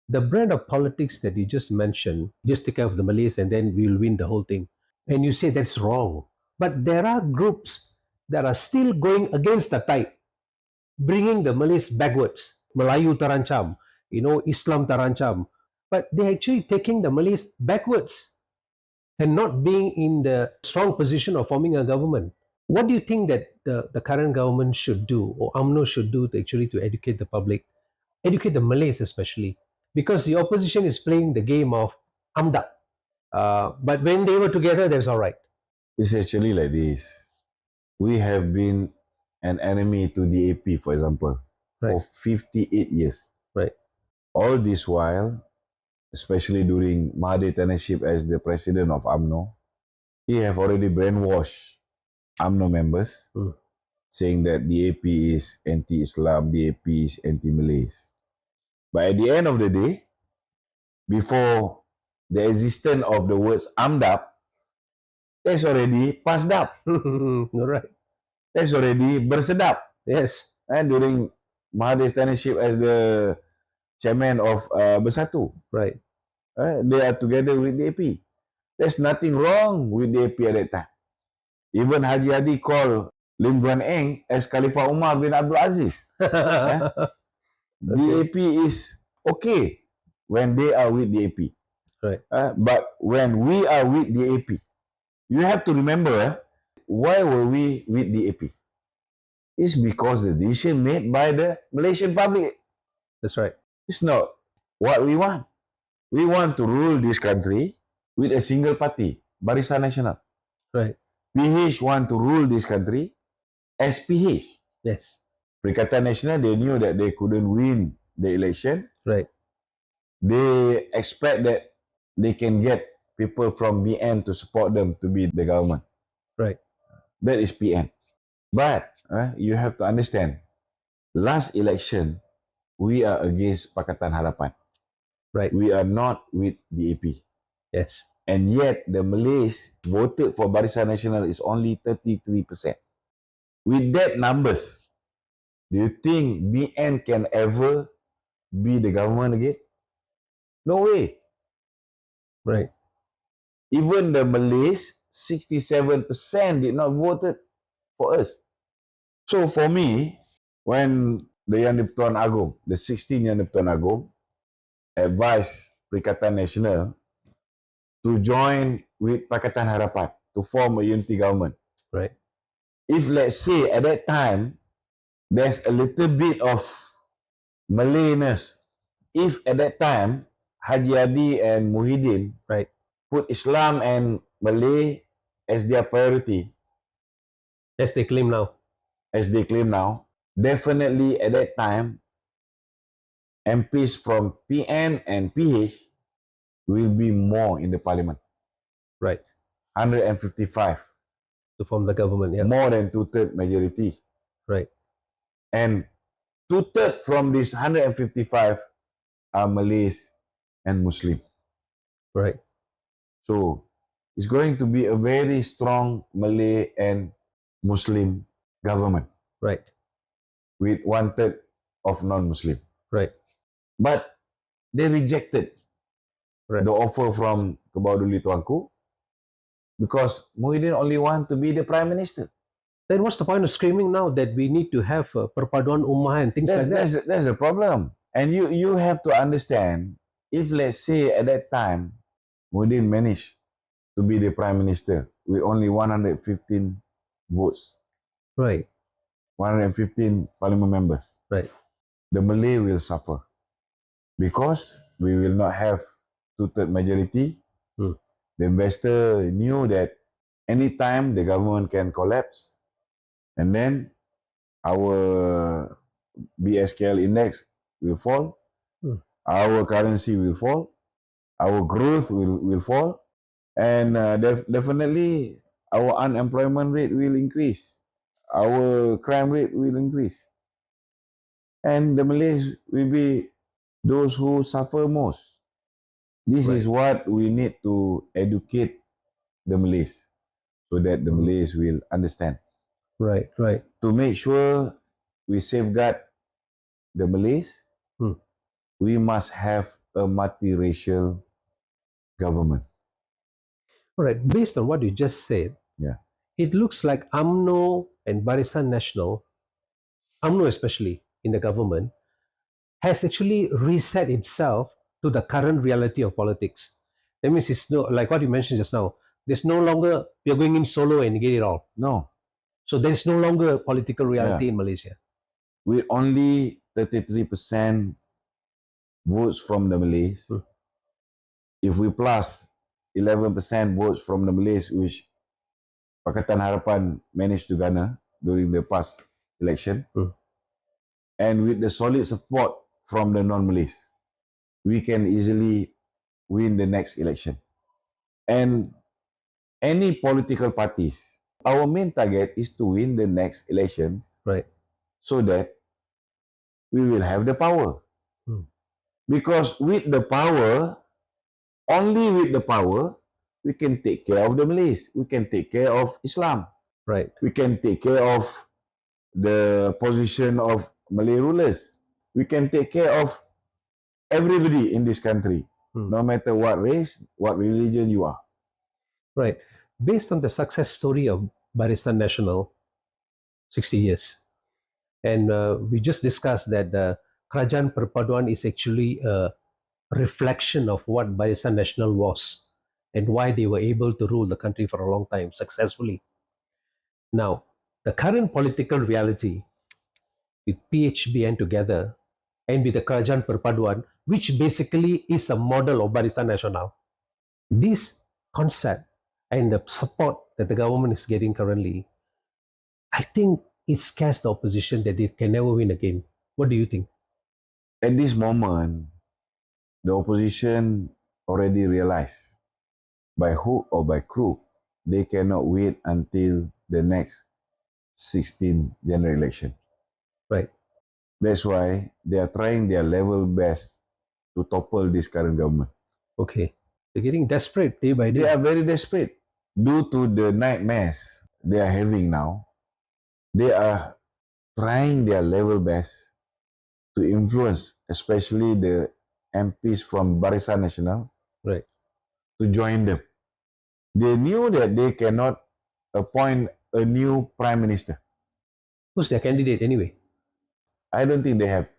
the brand of politics that you just mentioned, just take care of the Malays and then we'll win the whole thing. And you say that's wrong. But there are groups that are still going against the tide, bringing the Malays backwards. Melayu terancam, Islam terancam. But they're actually taking the Malays backwards and not being in the strong position of forming a government. What do you think that the current government should do, or UMNO should do, to educate the public, educate the Malays especially? Because the opposition is playing the game of AMDA. But when they were together, that's all right. It's actually like this. We have been an enemy to the AP, for example, for Right. 58 years. Right. All this while, especially during Mahathir tenureship as the president of UMNO, he have already brainwashed UMNO members, saying that the AP is anti-Islam, the AP is anti-Malays. But at the end of the day, before the existence of the words AMDAP, that's already passed up. Right. That's already bersedap. Yes. And during Mahathir's tenureship as the chairman of Bersatu, Right. they are together with the AP. There's nothing wrong with the AP at that time. Even Haji Hadi called Lim Guan Eng as Khalifah Umar bin Abdul Aziz. The AP is okay when they are with the AP. Right. But when we are with the AP, you have to remember, why were we with the AP? It's because the decision made by the Malaysian public. That's right. It's not what we want. We want to rule this country with a single party, Barisan Nasional. Right. PH want to rule this country as PH. Yes. Perikatan Nasional, they knew that they couldn't win the election. Right. They expect that they can get people from BN to support them to be the government. Right. That is PN. But you have to understand, last election, we are against Pakatan Harapan. Right. We are not with the AP. Yes. And yet, the Malays voted for Barisan Nasional is only 33%. With that numbers, do you think BN can ever be the government again? No way. Right. Even the Malays, 67% did not vote for us. So for me, when the Yang di-Pertuan Agong, the 16 Yang di-Pertuan Agong, advised Perikatan Nasional to join with Pakatan Harapan to form a unity government. Right. If let's say at that time, there's a little bit of Malayness, if at that time, Haji Hadi and Muhyiddin Right. put Islam and Malay as their priority, As they claim now. as they claim now, definitely at that time, MPs from PN and PH will be more in the parliament. Right. 155. To form the government. Yeah. More than two-thirds majority. Right. And two-thirds from this 155 are Malays and Muslim. Right. So it's going to be a very strong Malay and Muslim government. Right. With one-third of non-Muslim. Right. But they rejected the offer from Kebauduli Tuanku because Muhyiddin only want to be the prime minister. Then what's the point of screaming now that we need to have perpaduan ummah and things like that? That's the problem. And you have to understand, if let's say at that time, Muhyiddin managed to be the prime minister with only 115 votes. Right. 115 parliament members. Right. The Malay will suffer because we will not have two-third majority. The investor knew that anytime the government can collapse, and then our BSKL index will fall, our currency will fall, our growth will fall, and definitely our unemployment rate will increase, our crime rate will increase, and the Malays will be those who suffer most. This is what we need to educate the Malays so that the Malays will understand. Right. Right. To make sure we safeguard the Malays, we must have a multiracial government. All right, based on what you just said, Yeah. it looks like UMNO and Barisan Nasional, UMNO especially in the government, has actually reset itself to the current reality of politics. That means it's no, like what you mentioned just now, there's no longer you're going in solo and get it all. No. So there's no longer a political reality Yeah. in Malaysia. With only 33% votes from the Malays, Hmm. if we plus 11% votes from the Malays, which Pakatan Harapan managed to garner during the past election, Hmm. and with the solid support from the non-Malays, we can easily win the next election. And any political parties, our main target is to win the next election Right. so that we will have the power. Hmm. Because with the power, only with the power, we can take care of the Malays. We can take care of Islam. Right. We can take care of the position of Malay rulers. We can take care of everybody in this country, Hmm. no matter what race, what religion you are. Right. Based on the success story of Barisan Nasional, 60 years, and we just discussed that Kerajaan Perpaduan is actually a reflection of what Barisan Nasional was and why they were able to rule the country for a long time successfully. Now, the current political reality with PHBN together and with the Kerajaan Perpaduan, which basically is a model of Barisan Nasional, this concept and the support that the government is getting currently, I think it scares the opposition that they can never win again. What do you think? At this moment, the opposition already realized by hook or by crook, they cannot wait until the next 16th general election. Right. That's why they are trying their level best to topple this current government. Okay. They're getting desperate day by They day. are very desperate due to the nightmares they are having now. They are trying their level best to influence, especially the MPs from Barisan Nasional, Right. to join them. They knew that they cannot appoint a new prime minister. Who's their candidate anyway? I don't think they have